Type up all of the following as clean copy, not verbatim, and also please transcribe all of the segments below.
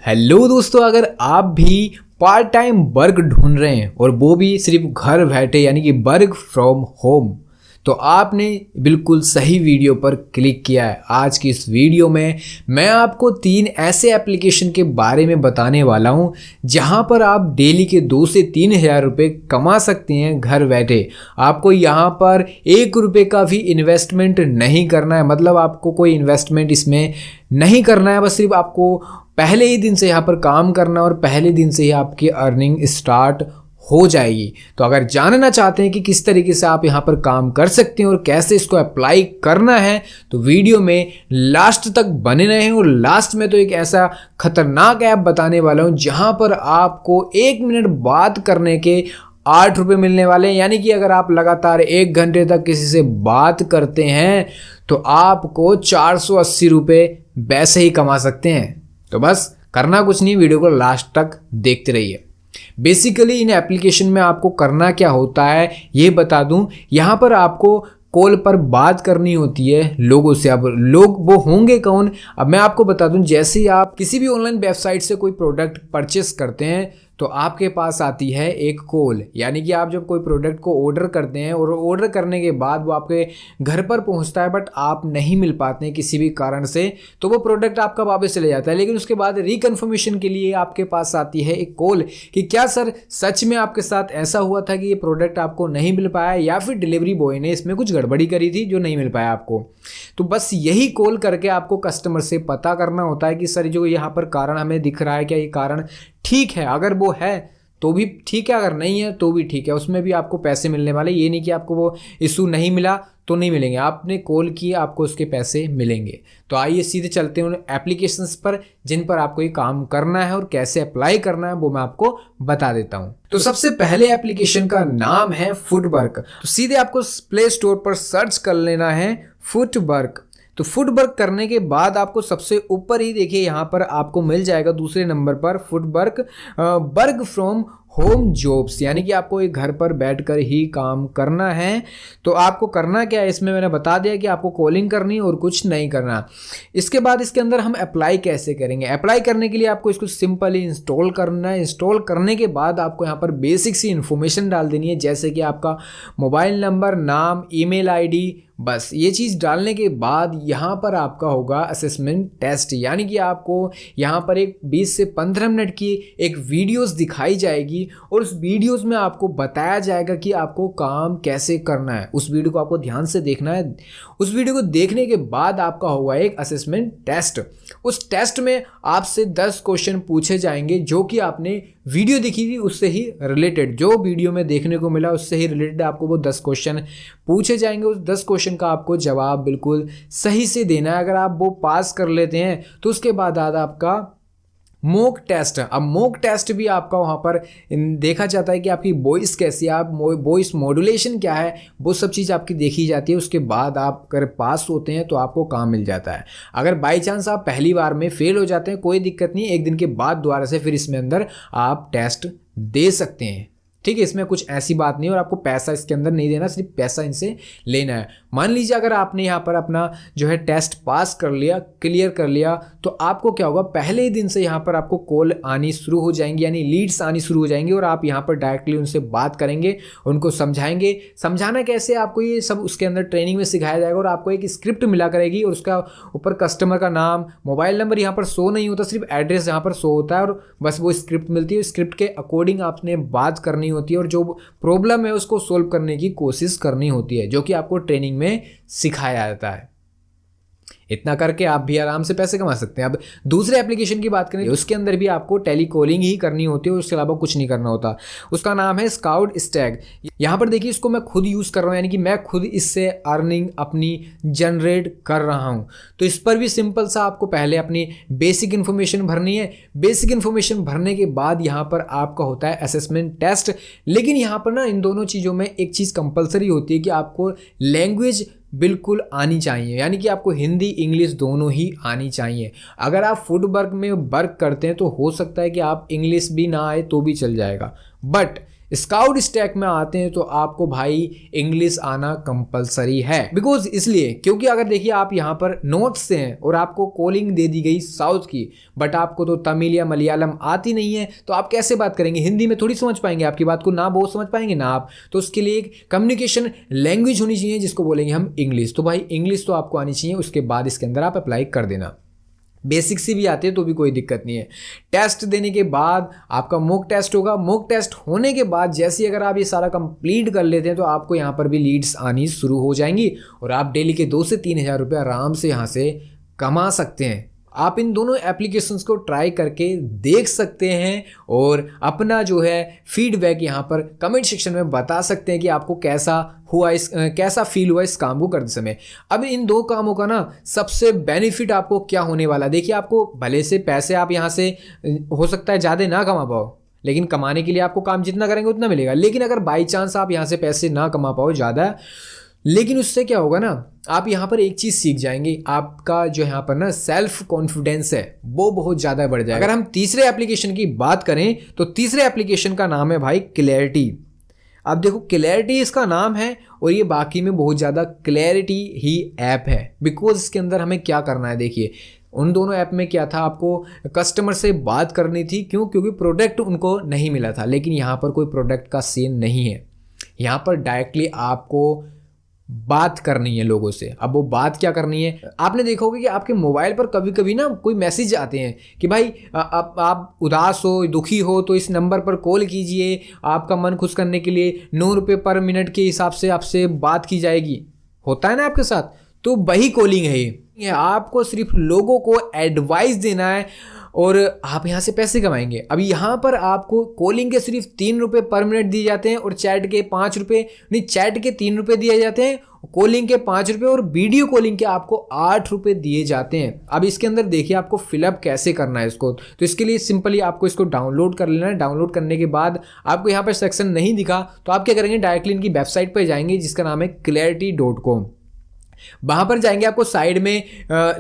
Hello दोस्तों, अगर आप भी पार्ट टाइम वर्क ढूंढ रहे हैं और वो भी सिर्फ घर बैठे यानी कि वर्क फ्रॉम होम, तो आपने बिल्कुल सही वीडियो पर क्लिक किया है। आज की इस वीडियो में मैं आपको 3 ऐसे एप्लीकेशन के बारे में बताने वाला हूं जहां पर आप डेली के 2 से 3 हज़ार रुपये कमा सकते हैं घर बैठे। आपको यहां पर 1 रुपये का भी इन्वेस्टमेंट नहीं करना है, मतलब आपको कोई इन्वेस्टमेंट इसमें नहीं करना है, बस सिर्फ आपको पहले ही दिन से यहाँ पर काम करना और पहले दिन से ही आपकी अर्निंग स्टार्ट हो जाएगी। तो अगर जानना चाहते हैं कि किस तरीके से आप यहाँ पर काम कर सकते हैं और कैसे इसको अप्लाई करना है, तो वीडियो में लास्ट तक बने रहें। और लास्ट में तो एक ऐसा खतरनाक ऐप बताने वाला हूँ जहाँ पर आपको 1 मिनट बात करने के 8 रुपये मिलने वाले हैं। यानी कि अगर आप लगातार 1 घंटे तक किसी से बात करते हैं तो आपको 480 रुपये वैसे ही कमा सकते हैं। तो बस करना कुछ नहीं, वीडियो को लास्ट तक देखते रहिए। बेसिकली इन एप्लीकेशन में आपको करना क्या होता है ये बता दूं। यहाँ पर आपको कॉल पर बात करनी होती है लोगों से। अब लोग वो होंगे कौन, अब मैं आपको बता दूं। जैसे ही आप किसी भी ऑनलाइन वेबसाइट से कोई प्रोडक्ट परचेस करते हैं तो आपके पास आती है एक कॉल। यानी कि आप जब कोई प्रोडक्ट को ऑर्डर करते हैं और ऑर्डर करने के बाद वो आपके घर पर पहुंचता है, बट आप नहीं मिल पाते हैं किसी भी कारण से, तो वो प्रोडक्ट आपका वापस चले जाता है। लेकिन उसके बाद रिकन्फर्मेशन के लिए आपके पास आती है एक कॉल कि क्या सर सच में आपके साथ ऐसा हुआ था कि ये प्रोडक्ट आपको नहीं मिल पाया, या फिर डिलीवरी बॉय ने इसमें कुछ गड़बड़ी करी थी जो नहीं मिल पाया आपको। तो बस यही कॉल करके आपको कस्टमर से पता करना होता है कि सर जो यहाँ पर कारण हमें दिख रहा है, क्या ये कारण ठीक है? अगर वो है तो भी ठीक है, अगर नहीं है तो भी ठीक है, उसमें भी आपको पैसे मिलने वाले। ये नहीं कि आपको वो इशू नहीं मिला तो नहीं मिलेंगे, आपने कॉल किए आपको उसके पैसे मिलेंगे। तो आइए सीधे चलते हैं उन एप्लीकेशंस पर जिन पर आपको ये काम करना है और कैसे अप्लाई करना है वो मैं आपको बता देता हूं। तो सबसे पहले एप्लीकेशन का नाम है फुटवर्क। तो सीधे आपको प्ले स्टोर पर सर्च कर लेना है फुटवर्क। तो फुटवर्क करने के बाद आपको सबसे ऊपर ही देखिए यहाँ पर आपको मिल जाएगा दूसरे नंबर पर footwork work from home jobs. यानी कि आपको एक घर पर बैठकर ही काम करना है। तो आपको करना क्या है, इसमें मैंने बता दिया कि आपको कॉलिंग करनी और कुछ नहीं करना। इसके बाद इसके अंदर हम अप्लाई कैसे करेंगे। अप्लाई करने के लिए आपको इसको सिंपली इंस्टॉल करना है। इंस्टॉल करने के बाद आपको यहाँ पर बेसिक सी इन्फॉर्मेशन डाल देनी है, जैसे कि आपका मोबाइल नंबर, नाम, ईमेल आईडी। बस ये चीज़ डालने के बाद यहाँ पर आपका होगा असेसमेंट टेस्ट। यानी कि आपको यहाँ पर एक 20 से 15 मिनट की एक वीडियोस दिखाई जाएगी और उस वीडियोस में आपको बताया जाएगा कि आपको काम कैसे करना है। उस वीडियो को आपको ध्यान से देखना है। उस वीडियो को देखने के बाद आपका होगा एक असेसमेंट टेस्ट। उस टेस्ट में आपसे 10 क्वेश्चन पूछे जाएंगे जो कि आपने वीडियो देखी थी उससे ही रिलेटेड, जो वीडियो में देखने को मिला उससे ही रिलेटेड आपको वो 10 क्वेश्चन पूछे जाएंगे। उस 10 क्वेश्चन का आपको जवाब बिल्कुल सही से देना है। अगर आप वो पास कर लेते हैं तो उसके बाद आता आपका मॉक टेस्ट। अब मॉक टेस्ट भी आपका वहाँ पर देखा जाता है कि आपकी वॉइस कैसी है, आप वॉइस मॉड्यूलेशन क्या है, वो सब चीज़ आपकी देखी जाती है। उसके बाद आप अगर पास होते हैं तो आपको काम मिल जाता है। अगर बाई चांस आप पहली बार में फेल हो जाते हैं कोई दिक्कत नहीं, 1 दिन के बाद दोबारा से फिर इसमें अंदर आप टेस्ट दे सकते हैं। ठीक है, इसमें कुछ ऐसी बात नहीं है और आपको पैसा इसके अंदर नहीं देना, सिर्फ पैसा इनसे लेना है। मान लीजिए अगर आपने यहाँ पर अपना जो है टेस्ट पास कर लिया, क्लियर कर लिया, तो आपको क्या होगा, पहले ही दिन से यहाँ पर आपको कॉल आनी शुरू हो जाएंगी, यानी लीड्स आनी शुरू हो जाएंगी और आप यहाँ पर डायरेक्टली उनसे बात करेंगे, उनको समझाएंगे। समझाना कैसे आपको ये सब उसके अंदर ट्रेनिंग में सिखाया जाएगा और आपको एक स्क्रिप्ट मिला करेगी और उसका ऊपर कस्टमर का नाम, मोबाइल नंबर यहाँ पर शो नहीं होता, सिर्फ एड्रेस यहाँ पर शो होता है और बस वो स्क्रिप्ट मिलती है। स्क्रिप्ट के अकॉर्डिंग आपने बात करनी होती है और जो प्रॉब्लम है उसको सोल्व करने की कोशिश करनी होती है, जो कि आपको ट्रेनिंग में सिखाया जाता है। इतना करके आप भी आराम से पैसे कमा सकते हैं। अब दूसरे एप्लीकेशन की बात करें, उसके अंदर भी आपको टेली कॉलिंग ही करनी होती है, उसके अलावा कुछ नहीं करना होता। उसका नाम है स्काउट स्टैग। यहाँ पर देखिए इसको मैं खुद यूज़ कर रहा हूँ, यानी कि मैं खुद इससे अर्निंग अपनी जनरेट कर रहा हूँ। तो इस पर भी सिंपल सा आपको पहले अपनी बेसिक इन्फॉर्मेशन भरनी है। बेसिक इन्फॉर्मेशन भरने के बाद यहाँ पर आपका होता है असेसमेंट टेस्ट। लेकिन यहाँ पर ना इन दोनों चीज़ों में एक चीज़ कंपलसरी होती है कि आपको लैंग्वेज बिल्कुल आनी चाहिए, यानी कि आपको हिंदी इंग्लिश दोनों ही आनी चाहिए। अगर आप फुटवर्क में वर्क करते हैं तो हो सकता है कि आप इंग्लिश भी ना आए तो भी चल जाएगा, बट स्काउट स्टैक में आते हैं तो आपको भाई इंग्लिश आना कंपलसरी है। बिकॉज इसलिए क्योंकि अगर देखिए आप यहाँ पर नॉर्थ से हैं और आपको कॉलिंग दे दी गई साउथ की, बट आपको तो तमिल या मलयालम आती नहीं है, तो आप कैसे बात करेंगे? हिंदी में थोड़ी समझ पाएंगे आपकी बात को, ना वो समझ पाएंगे ना आप। तो उसके लिए एक कम्युनिकेशन लैंग्वेज होनी चाहिए जिसको बोलेंगे हम इंग्लिश। तो भाई इंग्लिश तो आपको आनी चाहिए, उसके बाद इसके अंदर आप अप्लाई कर देना। बेसिक सी भी आते हैं तो भी कोई दिक्कत नहीं है। टेस्ट देने के बाद आपका मॉक टेस्ट होगा। मॉक टेस्ट होने के बाद जैसे अगर आप ये सारा कंप्लीट कर लेते हैं तो आपको यहाँ पर भी लीड्स आनी शुरू हो जाएंगी और आप डेली के 2 से 3 हज़ार रुपये आराम से यहाँ से कमा सकते हैं। आप इन दोनों एप्लीकेशंस को ट्राई करके देख सकते हैं और अपना जो है फीडबैक यहाँ पर कमेंट सेक्शन में बता सकते हैं कि आपको कैसा फील हुआ इस काम को करते समय। अब इन 2 कामों का ना सबसे बेनिफिट आपको क्या होने वाला, देखिए आपको भले से पैसे आप यहाँ से हो सकता है ज़्यादा ना कमा पाओ, लेकिन कमाने के लिए आपको काम जितना करेंगे उतना मिलेगा। लेकिन अगर बाई चांस आप यहाँ से पैसे ना कमा पाओ ज़्यादा, लेकिन उससे क्या होगा ना, आप यहाँ पर एक चीज़ सीख जाएंगे, आपका जो यहाँ पर ना सेल्फ कॉन्फिडेंस है वो बहुत ज़्यादा बढ़ जाएगा। अगर हम तीसरे एप्लीकेशन की बात करें तो तीसरे एप्लीकेशन का नाम है भाई क्लैरिटी। अब देखो क्लैरिटी इसका नाम है और ये बाकी में बहुत ज़्यादा क्लैरिटी ही ऐप है। बिकॉज इसके अंदर हमें क्या करना है, देखिए उन दोनों ऐप में क्या था, आपको कस्टमर से बात करनी थी। क्यों? क्योंकि प्रोडक्ट उनको नहीं मिला था। लेकिन यहाँ पर कोई प्रोडक्ट का सीन नहीं है, यहाँ पर डायरेक्टली आपको बात करनी है लोगों से। अब वो बात क्या करनी है, आपने देखा होगा कि आपके मोबाइल पर कभी कभी ना कोई मैसेज आते हैं कि भाई आप उदास हो, दुखी हो तो इस नंबर पर कॉल कीजिए, आपका मन खुश करने के लिए 9 रुपये पर मिनट के हिसाब से आपसे बात की जाएगी। होता है ना आपके साथ, तो वही कॉलिंग है ये। आपको सिर्फ लोगों को एडवाइस देना है और आप यहाँ से पैसे कमाएंगे। अब यहाँ पर आपको कॉलिंग के सिर्फ 3 रुपये पर मिनट दिए जाते हैं और चैट के 5 रुपये, नहीं चैट के 3 रुपये दिए जाते हैं, कॉलिंग के 5 रुपये और वीडियो कॉलिंग के आपको 8 रुपये दिए जाते हैं। अब इसके अंदर देखिए आपको फिलअप कैसे करना है इसको, तो इसके लिए सिंपली आपको इसको डाउनलोड कर लेना है। डाउनलोड करने के बाद आपको यहाँ पर सेक्शन नहीं दिखा तो आप क्या करेंगे, डायरेक्टली इनकी वेबसाइट पर जाएंगे जिसका नाम है clarity.com। वहां पर जाएंगे, आपको साइड में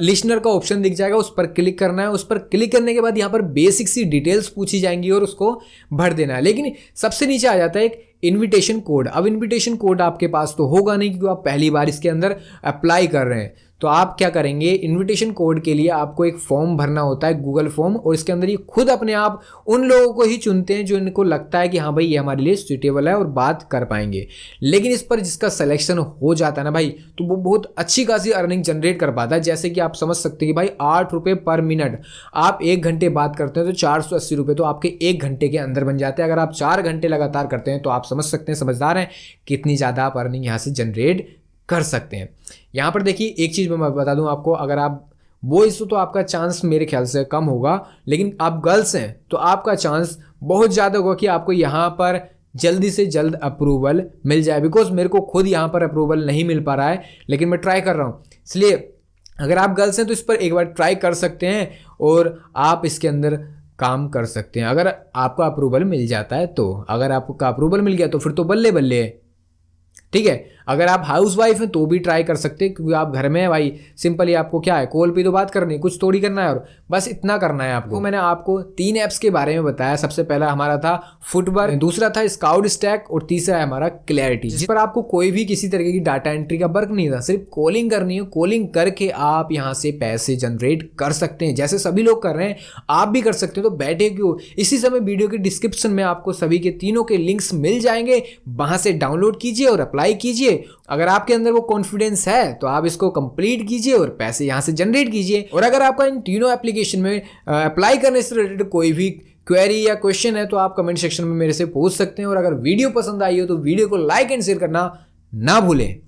लिसनर का ऑप्शन दिख जाएगा, उस पर क्लिक करना है। उस पर क्लिक करने के बाद यहाँ पर बेसिक सी डिटेल्स पूछी जाएंगी और उसको भर देना है। लेकिन सबसे नीचे आ जाता है एक इनविटेशन कोड। अब इनविटेशन कोड आपके पास तो होगा नहीं क्योंकि आप पहली बार इसके अंदर अप्लाई कर रहे हैं। तो आप क्या करेंगे, इनविटेशन कोड के लिए आपको एक फॉर्म भरना होता है, गूगल फॉर्म, और इसके अंदर ये खुद अपने आप उन लोगों को ही चुनते हैं जो इनको लगता है कि हाँ भाई ये हमारे लिए सूटेबल है और बात कर पाएंगे। लेकिन इस पर जिसका सिलेक्शन हो जाता है ना भाई, तो वो बहुत अच्छी खासी अर्निंग जनरेट कर पाता है। जैसे कि आप समझ सकते हैं कि भाई 8 रुपये पर मिनट, आप 1 घंटे बात करते हैं तो 480 रुपये तो आपके 1 घंटे के अंदर बन जाते हैं। अगर आप 4 घंटे लगातार करते हैं तो आप समझ सकते हैं, समझदार हैं, कितनी ज़्यादा आप अर्निंग यहाँ से जनरेट कर सकते हैं। यहाँ पर देखिए एक चीज़ मैं बता दूं आपको, अगर आप बॉयज़ हो तो आपका चांस मेरे ख्याल से कम होगा, लेकिन आप गर्ल्स हैं तो आपका चांस बहुत ज़्यादा होगा कि आपको यहाँ पर जल्दी से जल्द अप्रूवल मिल जाए। बिकॉज मेरे को खुद यहाँ पर अप्रूवल नहीं मिल पा रहा है, लेकिन मैं ट्राई कर रहा हूँ। इसलिए अगर आप गर्ल्स हैं तो इस पर एक बार ट्राई कर सकते हैं और आप इसके अंदर काम कर सकते हैं अगर आपका अप्रूवल मिल जाता है। तो अगर आपका अप्रूवल मिल गया तो फिर तो बल्ले बल्ले है, ठीक है। अगर आप हाउस वाइफ हैं तो भी ट्राई कर सकते हैं क्योंकि आप घर में है भाई, सिंपली आपको क्या है, कॉल पे तो बात करनी है, कुछ थोड़ी करना है और बस इतना करना है आपको। मैंने आपको 3 ऐप्स के बारे में बताया। सबसे पहला हमारा था फुटवर्क, दूसरा था स्काउट स्टैक और तीसरा है हमारा क्लैरिटी, जिस पर आपको कोई भी किसी तरीके की डाटा एंट्री का वर्क नहीं था, सिर्फ कॉलिंग करनी है। कॉलिंग करके आप यहाँ से पैसे जनरेट कर सकते हैं, जैसे सभी लोग कर रहे हैं आप भी कर सकते हो। तो बैठे क्यों, इसी समय वीडियो के डिस्क्रिप्शन में आपको सभी के तीनों के लिंक्स मिल जाएंगे, वहां से डाउनलोड कीजिए और अप्लाई कीजिए। अगर आपके अंदर वो कॉन्फिडेंस है तो आप इसको कंप्लीट कीजिए और पैसे यहां से जनरेट कीजिए। और अगर आपका इन तीनों एप्लीकेशन में अप्लाई करने से रिलेटेड कोई भी क्वेरी या क्वेश्चन है तो आप कमेंट सेक्शन में मेरे से पूछ सकते हैं। और अगर वीडियो पसंद आई हो तो वीडियो को लाइक एंड शेयर करना ना भूलें।